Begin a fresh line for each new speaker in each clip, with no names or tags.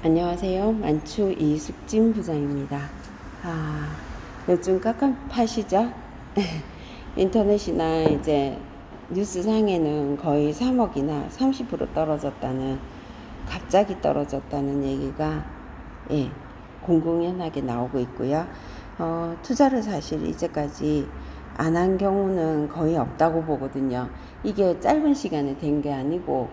안녕하세요. 만추 이숙진 부장입니다. 요즘 깝깝하시죠? 인터넷이나 이제 뉴스상에는 거의 3억이나 30% 떨어졌다는, 갑자기 떨어졌다는 얘기가 공공연하게 나오고 있고요. 투자를 사실 이제까지 안 한 경우는 거의 없다고 보거든요. 이게 짧은 시간에 된 게 아니고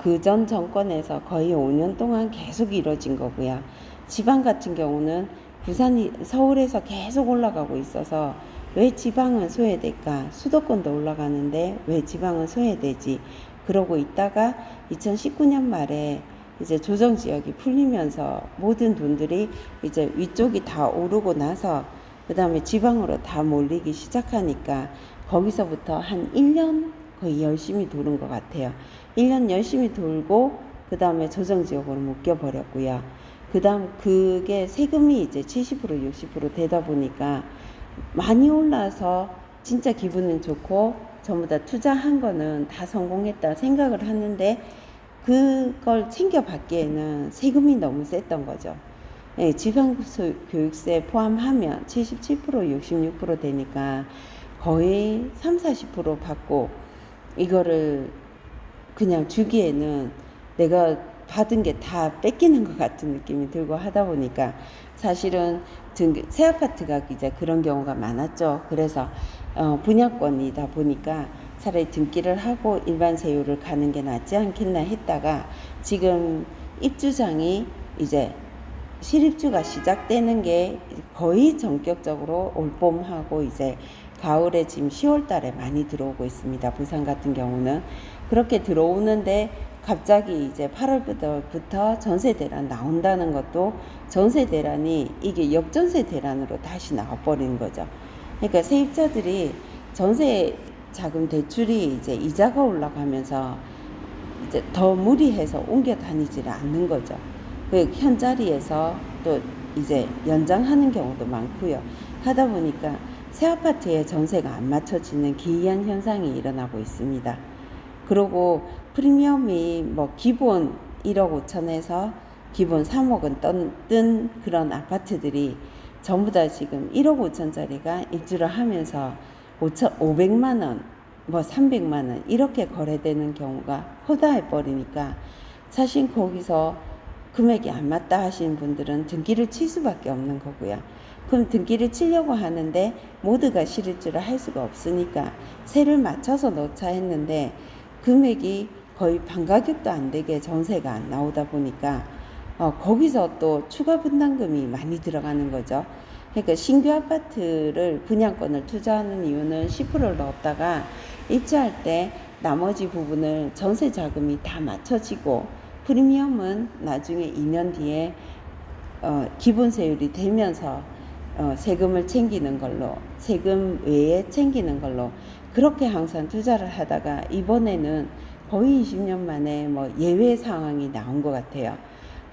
그 전 정권에서 거의 5년 동안 계속 이뤄진 거고요. 지방 같은 경우는 부산이 서울에서 계속 올라가고 있어서 왜 지방은 소외될까? 수도권도 올라가는데 왜 지방은 소외되지? 그러고 있다가 2019년 말에 이제 조정 지역이 풀리면서 모든 돈들이 이제 위쪽이 다 오르고 나서 그 다음에 지방으로 다 몰리기 시작하니까 거기서부터 한 1년 거의 열심히 도는 것 같아요. 1년 열심히 돌고 그 다음에 조정지역으로 묶여버렸고요. 그 다음 그게 세금이 이제 70% 60% 되다 보니까 많이 올라서 진짜 기분은 좋고 전부 다 투자한 거는 다 성공했다 생각을 하는데 그걸 챙겨받기에는 세금이 너무 셌던 거죠. 지방교육세 포함하면 77% 66% 되니까 거의 3, 40% 받고 이거를 그냥 주기에는 내가 받은 게 다 뺏기는 것 같은 느낌이 들고 하다 보니까 사실은 새 아파트가 이제 그런 경우가 많았죠. 그래서 분양권이다 보니까 차라리 등기를 하고 일반 세율을 가는 게 낫지 않겠나 했다가 지금 입주장이 이제 실입주가 시작되는 게 거의 전격적으로 올봄하고 이제 가을에 지금 10월 달에 많이 들어오고 있습니다. 부산 같은 경우는 그렇게 들어오는데 갑자기 이제 8월부터 전세 대란 나온다는 것도 전세 대란이 이게 역전세 대란으로 다시 나와버리는 거죠. 그러니까 세입자들이 전세 자금 대출이 이제 이자가 올라가면서 이제 더 무리해서 옮겨 다니지를 않는 거죠. 그 현자리에서 또 이제 연장하는 경우도 많고요. 하다 보니까 새 아파트에 전세가 안 맞춰지는 기이한 현상이 일어나고 있습니다. 그리고 프리미엄이 뭐 기본 1억 5천에서 기본 3억은 뜬 그런 아파트들이 전부 다 지금 1억 5천짜리가 입주를 하면서 500만 원, 뭐 300만 원 이렇게 거래되는 경우가 허다해 버리니까 사실 거기서 금액이 안 맞다 하시는 분들은 등기를 칠 수밖에 없는 거고요. 그럼 등기를 치려고 하는데 모두가 실입주를 할 수가 없으니까 세를 맞춰서 넣자 했는데 금액이 거의 반가격도 안 되게 전세가 안 나오다 보니까 거기서 또 추가 분담금이 많이 들어가는 거죠. 그러니까 신규 아파트를 분양권을 투자하는 이유는 10%를 넣었다가 입주할 때 나머지 부분을 전세 자금이 다 맞춰지고 프리미엄은 나중에 2년 뒤에 기본 세율이 되면서 세금을 챙기는 걸로, 세금 외에 챙기는 걸로 그렇게 항상 투자를 하다가 이번에는 거의 20년 만에 뭐 예외 상황이 나온 것 같아요.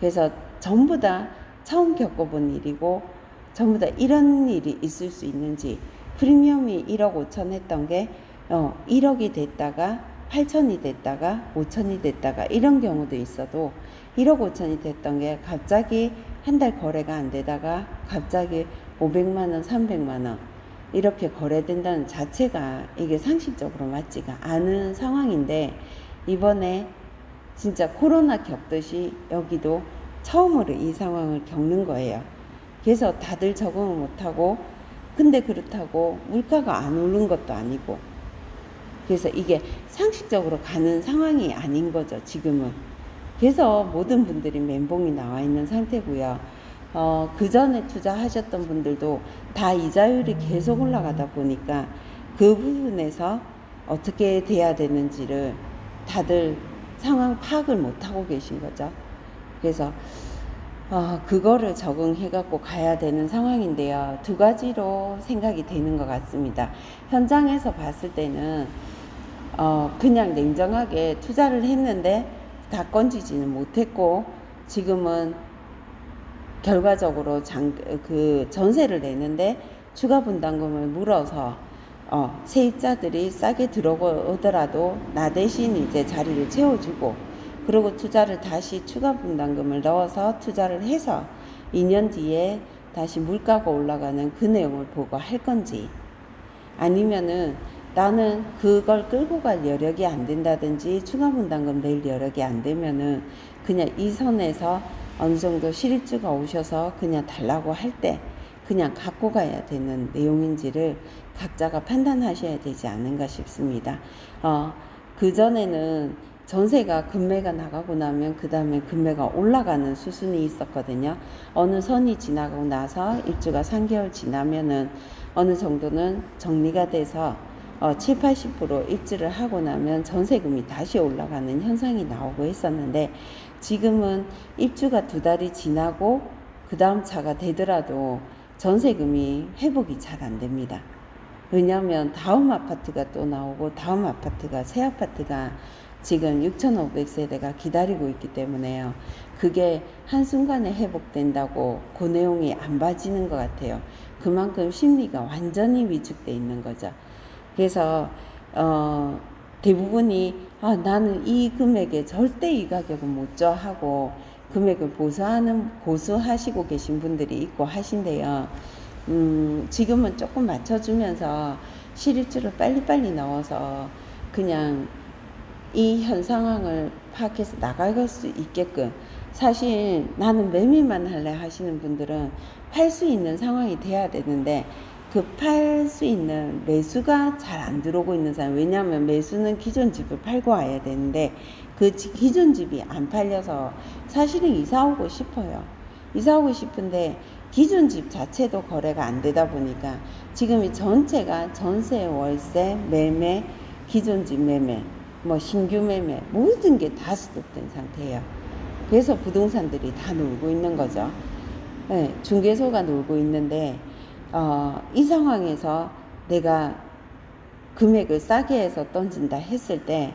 그래서 전부 다 처음 겪어본 일이고 전부 다 이런 일이 있을 수 있는지 프리미엄이 1억 5천 했던 게 1억이 됐다가 8천이 됐다가 5천이 됐다가 이런 경우도 있어도 1억 5천이 됐던 게 갑자기 한 달 거래가 안 되다가 갑자기 500만 원, 300만 원 이렇게 거래된다는 자체가 이게 상식적으로 맞지가 않은 상황인데 이번에 진짜 코로나 겪듯이 여기도 처음으로 이 상황을 겪는 거예요. 그래서 다들 적응을 못하고 근데 그렇다고 물가가 안 오른 것도 아니고 그래서 이게 상식적으로 가는 상황이 아닌 거죠, 지금은. 그래서 모든 분들이 멘붕이 나와 있는 상태고요. 그 전에 투자하셨던 분들도 다 이자율이 계속 올라가다 보니까 그 부분에서 어떻게 돼야 되는지를 다들 상황 파악을 못하고 계신 거죠. 그래서 그거를 적응해갖고 가야 되는 상황인데요. 두 가지로 생각이 되는 것 같습니다. 현장에서 봤을 때는 그냥 냉정하게 투자를 했는데 다 건지지는 못했고 지금은 결과적으로 그 전세를 내는데 추가 분담금을 물어서 세입자들이 싸게 들어오더라도 나 대신 이제 자리를 채워주고 그리고 투자를 다시 추가 분담금을 넣어서 투자를 해서 2년 뒤에 다시 물가가 올라가는 그 내용을 보고 할 건지, 아니면은 나는 그걸 끌고 갈 여력이 안 된다든지 추가 분담금 낼 여력이 안 되면은 그냥 이 선에서 어느 정도 실입주가 오셔서 그냥 달라고 할 때 그냥 갖고 가야 되는 내용인지를 각자가 판단하셔야 되지 않는가 싶습니다. 그전에는 전세가 금매가 나가고 나면 그 다음에 금매가 올라가는 수순이 있었거든요. 어느 선이 지나고 나서 입주가 3개월 지나면은 어느 정도는 정리가 돼서 7, 80% 입주를 하고 나면 전세금이 다시 올라가는 현상이 나오고 했었는데, 지금은 입주가 2달이 지나고 그 다음 차가 되더라도 전세금이 회복이 잘 안 됩니다. 왜냐하면 다음 아파트가 또 나오고 다음 아파트가 새 아파트가 지금 6,500세대가 기다리고 있기 때문에요. 그게 한순간에 회복된다고 그 내용이 안 봐지는 것 같아요. 그만큼 심리가 완전히 위축돼 있는 거죠. 그래서 대부분이 나는 이 금액에 절대 이 가격은 못 줘 하고 금액을 고수하시고 계신 분들이 있고 하신데요. 지금은 조금 맞춰주면서 실입주를 빨리빨리 넣어서 그냥 이 현 상황을 파악해서 나갈 수 있게끔, 사실 나는 매매만 할래 하시는 분들은 팔 수 있는 상황이 돼야 되는데 그 팔 수 있는 매수가 잘 안 들어오고 있는 상황. 왜냐하면 매수는 기존 집을 팔고 와야 되는데 그 기존 집이 안 팔려서 사실은 이사 오고 싶어요. 이사 오고 싶은데 기존 집 자체도 거래가 안 되다 보니까 지금 이 전체가 전세, 월세, 매매, 기존 집 매매, 신규 매매 모든 게 다 스톱된 상태예요. 그래서 부동산들이 다 놀고 있는 거죠. 네, 중개소가 놀고 있는데 이 상황에서 내가 금액을 싸게 해서 던진다 했을 때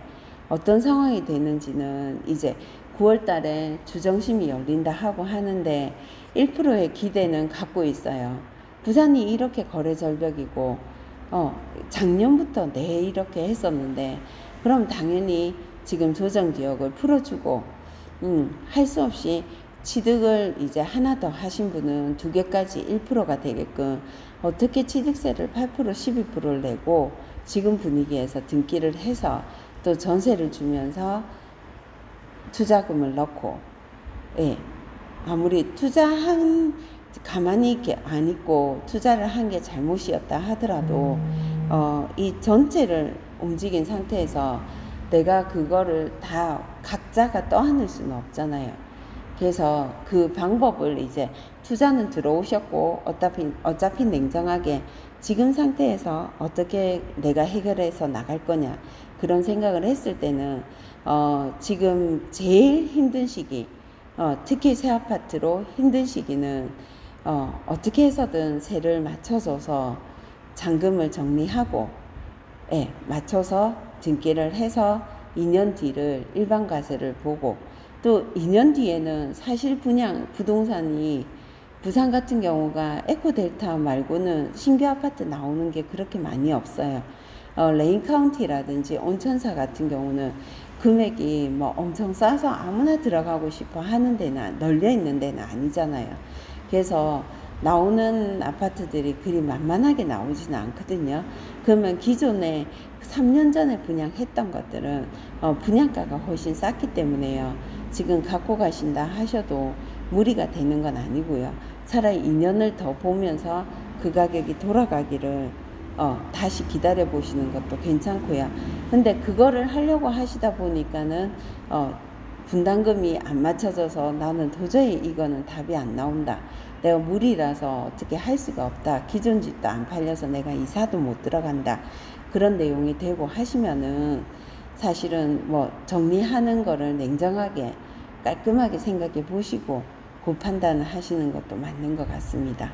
어떤 상황이 되는지는 이제 9월 달에 주정심이 열린다 하고 하는데 1%의 기대는 갖고 있어요. 부산이 이렇게 거래 절벽이고 작년부터 이렇게 했었는데 그럼 당연히 지금 조정지역을 풀어주고 할 수 없이 취득을 이제 하나 더 하신 분은 2개까지 1%가 되게끔 어떻게 취득세를 8%, 12%를 내고 지금 분위기에서 등기를 해서 또 전세를 주면서 투자금을 넣고, 예, 아무리 가만히 이렇게 안 있고 투자를 한 게 잘못이었다 하더라도 이 전체를 움직인 상태에서 내가 그거를 다 각자가 떠안을 수는 없잖아요. 그래서 그 방법을 이제 투자는 들어오셨고 어차피 냉정하게 지금 상태에서 어떻게 내가 해결해서 나갈 거냐 그런 생각을 했을 때는 지금 제일 힘든 시기, 특히 새 아파트로 힘든 시기는 어떻게 해서든 세를 맞춰줘서 잔금을 정리하고 맞춰서 등기를 해서 2년 뒤를 일반 과세를 보고, 또 2년 뒤에는 사실 부동산이 부산 같은 경우가 에코델타 말고는 신규 아파트 나오는 게 그렇게 많이 없어요. 레인카운티라든지 온천사 같은 경우는 금액이 엄청 싸서 아무나 들어가고 싶어 하는 데나 널려 있는 데는 아니잖아요. 그래서 나오는 아파트들이 그리 만만하게 나오지는 않거든요. 그러면 기존에 3년 전에 분양했던 것들은 분양가가 훨씬 쌌기 때문에요. 지금 갖고 가신다 하셔도 무리가 되는 건 아니고요. 차라리 2년을 더 보면서 그 가격이 돌아가기를 다시 기다려 보시는 것도 괜찮고요. 근데 그거를 하려고 하시다 보니까는 분담금이 안 맞춰져서 나는 도저히 이거는 답이 안 나온다. 내가 무리라서 어떻게 할 수가 없다. 기존 집도 안 팔려서 내가 이사도 못 들어간다. 그런 내용이 되고 하시면은 사실은 정리하는 거를 냉정하게 깔끔하게 생각해 보시고 그 판단을 하시는 것도 맞는 것 같습니다.